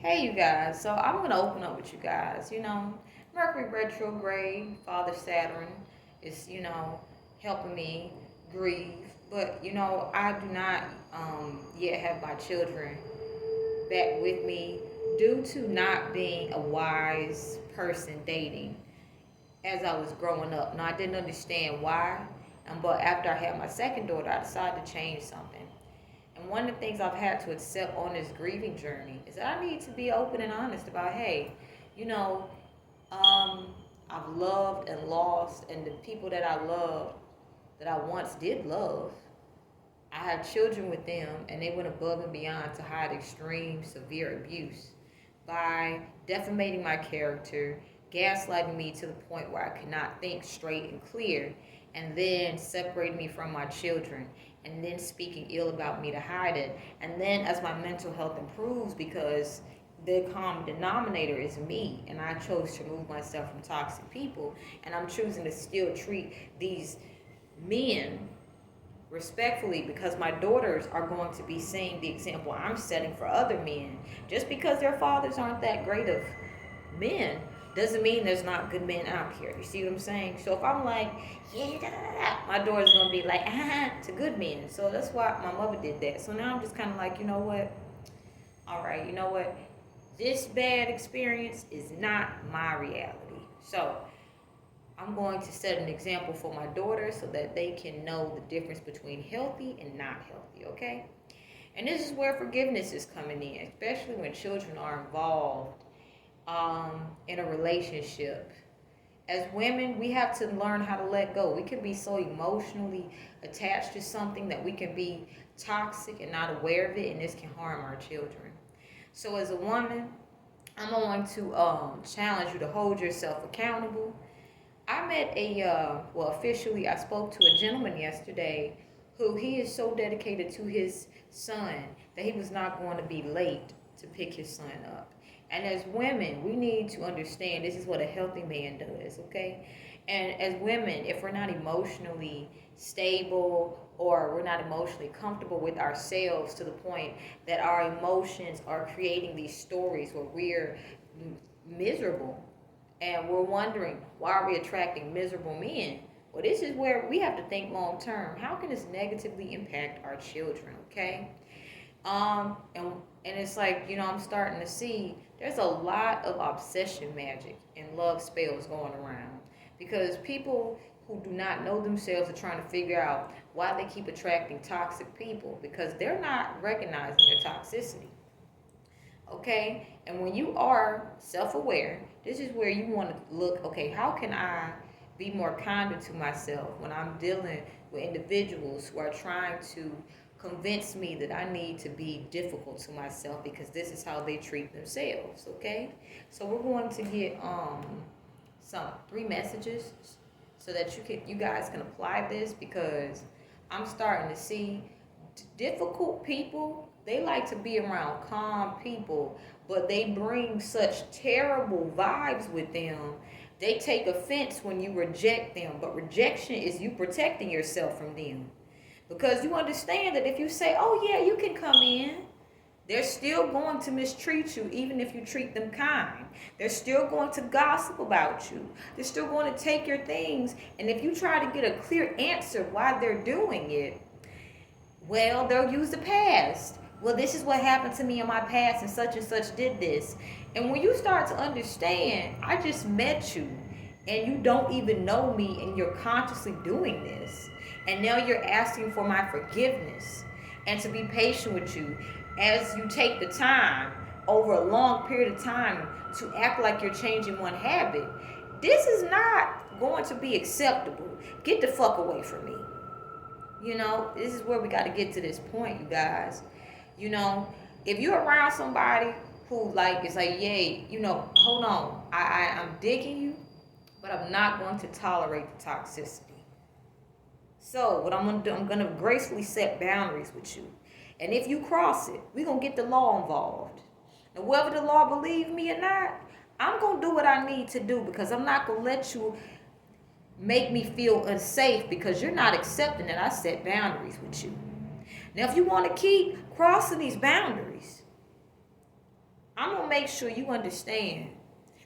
Hey, you guys. So I'm gonna open up with you guys. Mercury retrograde, Father Saturn is helping me grieve, but I do not yet have my children back with me due to not being a wise person dating as I was growing up. Now I didn't understand why, but after I had my second daughter, I decided to change something. And one of the things I've had to accept on this grieving journey is that I need to be open and honest about, hey, you know, um, I've loved and lost, and the people that I loved, that I once did love, I had children with them, and they went above and beyond to hide extreme, severe abuse by defamating my character, gaslighting me to the point where I could not think straight and clear, and then separating me from my children, and then speaking ill about me to hide it. And then as my mental health improves, because the common denominator is me, and I chose to remove myself from toxic people, and I'm choosing to still treat these men respectfully because my daughters are going to be seeing the example I'm setting for other men. Just because their fathers aren't that great of men doesn't mean there's not good men out here. You see what I'm saying? So if I'm like, yeah, da, da, da, my daughter's gonna be like, to good men. So that's why my mother did that. So now I'm just kind of like, you know what? All right, you know what? This bad experience is not my reality. So I'm going to set an example for my daughters so that they can know the difference between healthy and not healthy, okay? And this is where forgiveness is coming in, especially when children are involved in a relationship. As women, we have to learn how to let go. We can be so emotionally attached to something that we can be toxic and not aware of it, and this can harm our children. So as a woman, I'm going to challenge you to hold yourself accountable. I met officially, I spoke to a gentleman yesterday who he is so dedicated to his son that he was not going to be late to pick his son up. And as women, we need to understand this is what a healthy man does, okay? And as women, if we're not emotionally stable or we're not emotionally comfortable with ourselves to the point that our emotions are creating these stories where we're miserable, and we're wondering why are we attracting miserable men. Well, this is where we have to think long term. How can this negatively impact our children? Okay, and it's like I'm starting to see there's a lot of obsession magic and love spells going around because people who do not know themselves are trying to figure out why they keep attracting toxic people because they're not recognizing their toxicity. Okay, and when you are self-aware, this is where you want to look, okay, how can I be more kinder to myself when I'm dealing with individuals who are trying to convince me that I need to be difficult to myself because this is how they treat themselves. Okay, so we're going to get some 3 messages so that you guys can apply this because I'm starting to see difficult people, they like to be around calm people, but they bring such terrible vibes with them. They take offense when you reject them, but rejection is you protecting yourself from them. Because you understand that if you say, oh yeah, you can come in, they're still going to mistreat you even if you treat them kind. They're still going to gossip about you. They're still going to take your things. And if you try to get a clear answer why they're doing it, well, they'll use the past. Well, this is what happened to me in my past, and such did this. And when you start to understand, I just met you, and you don't even know me, and you're consciously doing this. And now you're asking for my forgiveness and to be patient with you as you take the time over a long period of time to act like you're changing one habit. This is not going to be acceptable. Get the fuck away from me. This is where we got to get to this point, you guys. You know, if you're around somebody who like is like, yay, hold on, I'm digging you, but I'm not going to tolerate the toxicity. So what I'm gonna do, I'm gonna gracefully set boundaries with you, and if you cross it, we're gonna get the law involved. And whether the law believe me or not, I'm gonna do what I need to do because I'm not gonna let you make me feel unsafe because you're not accepting that I set boundaries with you. Now, if you want to keep crossing these boundaries, I'm going to make sure you understand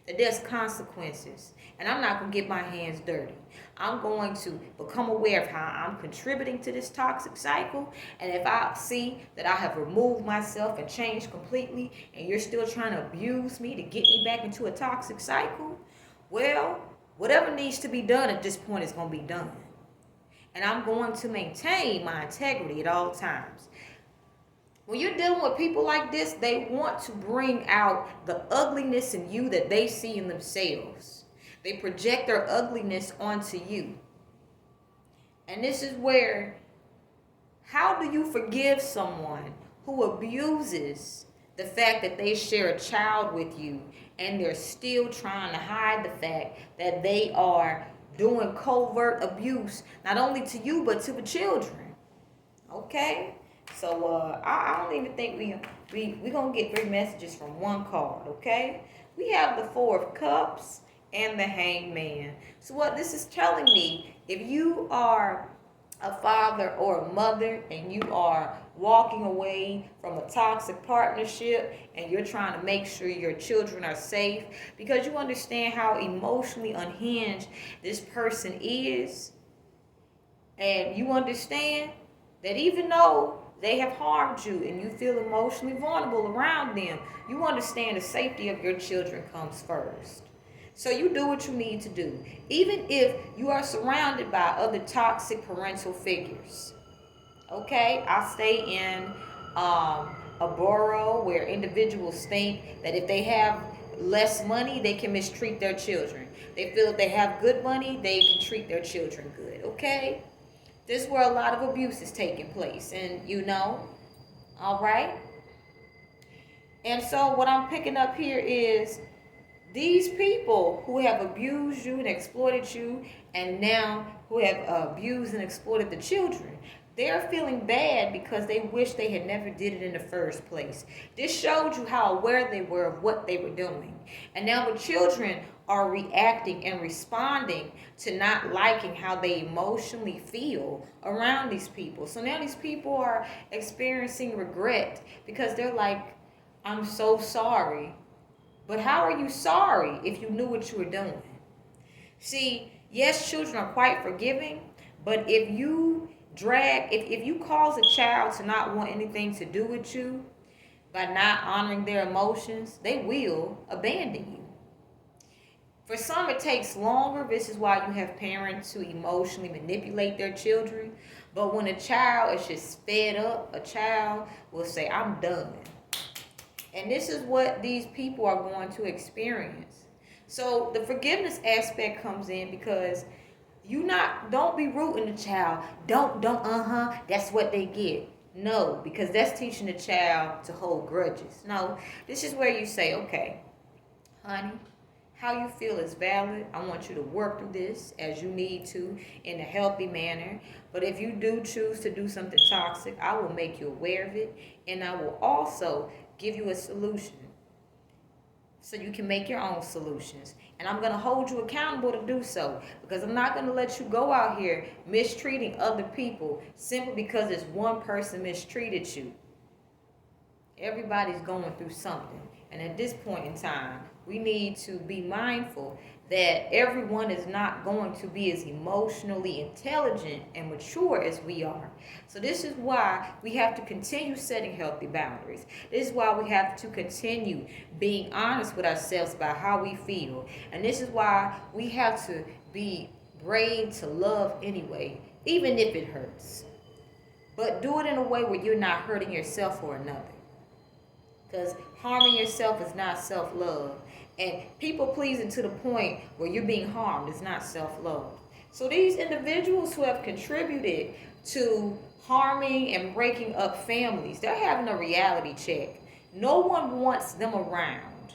that there's consequences. And I'm not going to get my hands dirty. I'm going to become aware of how I'm contributing to this toxic cycle. And if I see that I have removed myself and changed completely, and you're still trying to abuse me to get me back into a toxic cycle, well, whatever needs to be done at this point is going to be done. And I'm going to maintain my integrity at all times. When you're dealing with people like this, they want to bring out the ugliness in you that they see in themselves. They project their ugliness onto you. And this is where, how do you forgive someone who abuses the fact that they share a child with you and they're still trying to hide the fact that they are doing covert abuse, not only to you, but to the children? Okay? So I don't even think we gonna get 3 messages from one card, okay? We have the 4 of Cups and the Hangman. So what this is telling me, if you are a father or a mother and you are walking away from a toxic partnership and you're trying to make sure your children are safe because you understand how emotionally unhinged this person is, and you understand that even though they have harmed you and you feel emotionally vulnerable around them, you understand the safety of your children comes first. So you do what you need to do. Even if you are surrounded by other toxic parental figures. Okay? I stay in a borough where individuals think that if they have less money, they can mistreat their children. They feel if they have good money, they can treat their children good. Okay? This is where a lot of abuse is taking place. And all right? And so what I'm picking up here is these people who have abused you and exploited you, and now who have abused and exploited the children, they're feeling bad because they wish they had never did it in the first place. This showed you how aware they were of what they were doing. And now the children are reacting and responding to not liking how they emotionally feel around these people. So now these people are experiencing regret because they're like, I'm so sorry. But how are you sorry if you knew what you were doing? See, yes, children are quite forgiving, but if you cause a child to not want anything to do with you by not honoring their emotions, they will abandon you. For some, it takes longer. This is why you have parents who emotionally manipulate their children. But when a child is just fed up, a child will say, I'm done. And this is what these people are going to experience. So the forgiveness aspect comes in because don't be rooting the child. Don't, that's what they get. No, because that's teaching the child to hold grudges. No, this is where you say, okay, honey, how you feel is valid. I want you to work through this as you need to in a healthy manner. But if you do choose to do something toxic, I will make you aware of it. And I will also give you a solution so you can make your own solutions. And I'm going to hold you accountable to do so, because I'm not going to let you go out here mistreating other people simply because this one person mistreated you. Everybody's going through something. And at this point in time, we need to be mindful that everyone is not going to be as emotionally intelligent and mature as we are. So this is why we have to continue setting healthy boundaries. This is why we have to continue being honest with ourselves about how we feel. And this is why we have to be brave to love anyway, even if it hurts. But do it in a way where you're not hurting yourself or another. Because harming yourself is not self-love. And people pleasing to the point where you're being harmed is not self-love. So these individuals who have contributed to harming and breaking up families, they're having a reality check. No one wants them around.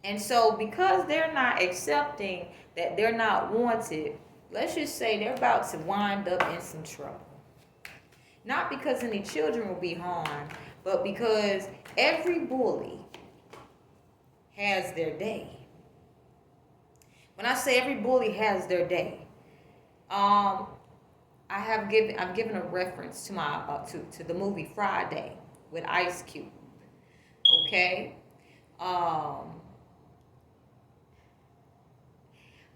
And so because they're not accepting that they're not wanted, let's just say they're about to wind up in some trouble. Not because any children will be harmed, but because every bully has their day. When I say every bully has their day, I've given a reference to my to the movie Friday with Ice Cube. Okay, um,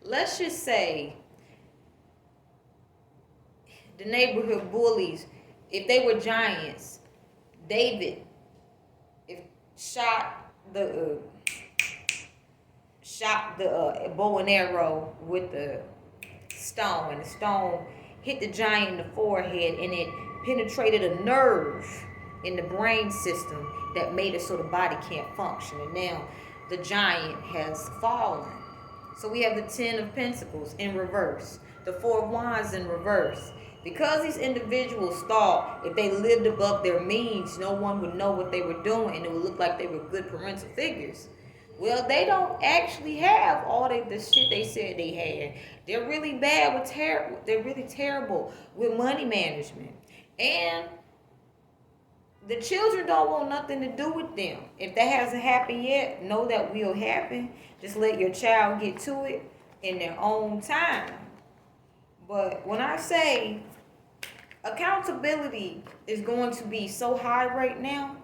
let's just say the neighborhood bullies, if they were giants, David, if shot the bow and arrow with the stone, and the stone hit the giant in the forehead, and it penetrated a nerve in the brain system that made it so the body can't function, and now the giant has fallen. So we have the 10 of Pentacles in reverse, the 4 of Wands in reverse. Because these individuals thought if they lived above their means, no one would know what they were doing and it would look like they were good parental figures. Well, they don't actually have all the shit they said they had. They're really bad with they're really terrible with money management. And the children don't want nothing to do with them. If that hasn't happened yet, know that will happen. Just let your child get to it in their own time. But when I say accountability is going to be so high right now,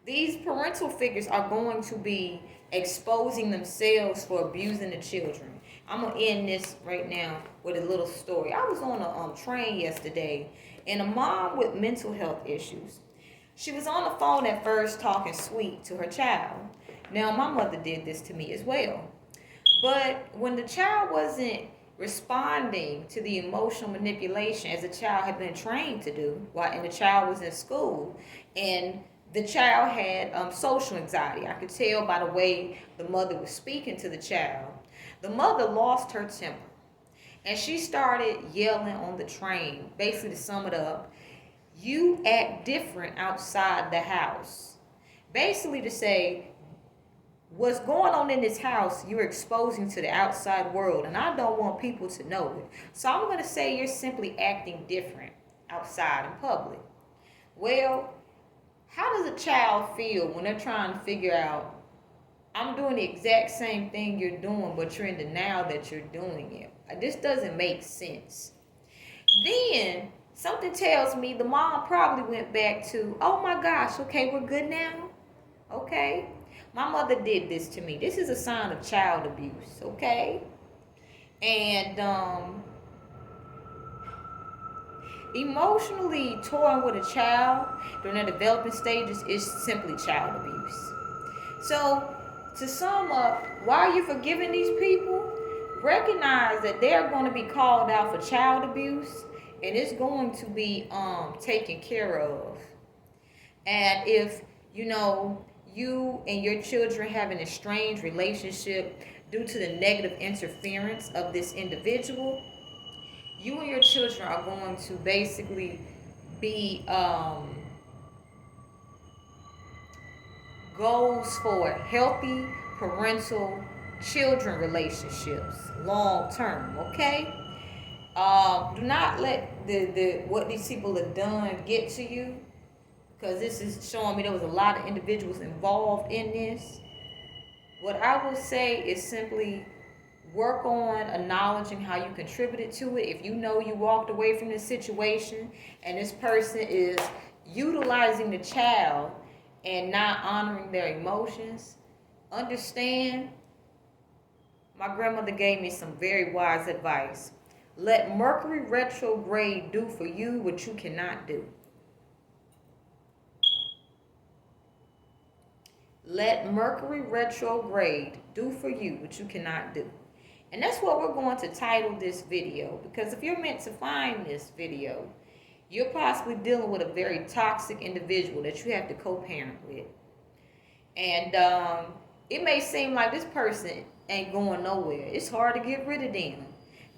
these parental figures are going to be exposing themselves for abusing the children. I'm going to end this right now with a little story. I was on a train yesterday, and a mom with mental health issues. She was on the phone at first talking sweet to her child. Now, my mother did this to me as well. But when the child wasn't responding to the emotional manipulation as the child had been trained to do, and the child was in school, and the child had social anxiety. I could tell by the way the mother was speaking to the child. The mother lost her temper, and she started yelling on the train. Basically, to sum it up, you act different outside the house. Basically to say, what's going on in this house, you're exposing to the outside world, and I don't want people to know it. So I'm going to say you're simply acting different outside in public. Well, how does a child feel when they're trying to figure out, I'm doing the exact same thing you're doing, but you're in denial that you're doing it? This doesn't make sense. Then something tells me the mom probably went back to, oh my gosh, okay, we're good now? Okay? My mother did this to me. This is a sign of child abuse, okay? And emotionally toying with a child during their developing stages is simply child abuse. So, to sum up, while you're forgiving these people, recognize that they're going to be called out for child abuse, and it's going to be taken care of. And if you and your children have an estranged relationship due to the negative interference of this individual, you and your children are going to basically be goals for healthy parental children relationships long term, okay? Do not let the what these people have done get to you, because this is showing me there was a lot of individuals involved in this. What I will say is simply work on acknowledging how you contributed to it. If you know you walked away from this situation and this person is utilizing the child and not honoring their emotions, understand, my grandmother gave me some very wise advice. Let Mercury retrograde do for you what you cannot do. Let Mercury retrograde do for you what you cannot do. And that's what we're going to title this video, because if you're meant to find this video, you're possibly dealing with a very toxic individual that you have to co-parent with. And it may seem like this person ain't going nowhere. It's hard to get rid of them.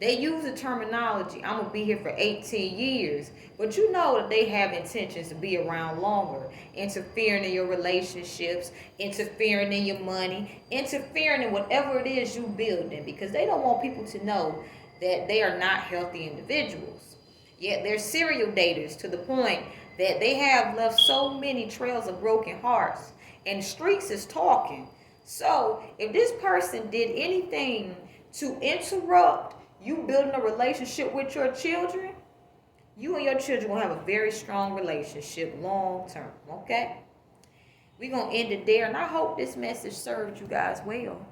They use the terminology, I'm going to be here for 18 years. But you know that they have intentions to be around longer. Interfering in your relationships, interfering in your money, interfering in whatever it is you building. Because they don't want people to know that they are not healthy individuals. Yet they're serial daters to the point that they have left so many trails of broken hearts. And the streets is talking. So if this person did anything to interrupt you building a relationship with your children, you and your children will have a very strong relationship long term, okay? We're going to end it there. And I hope this message served you guys well.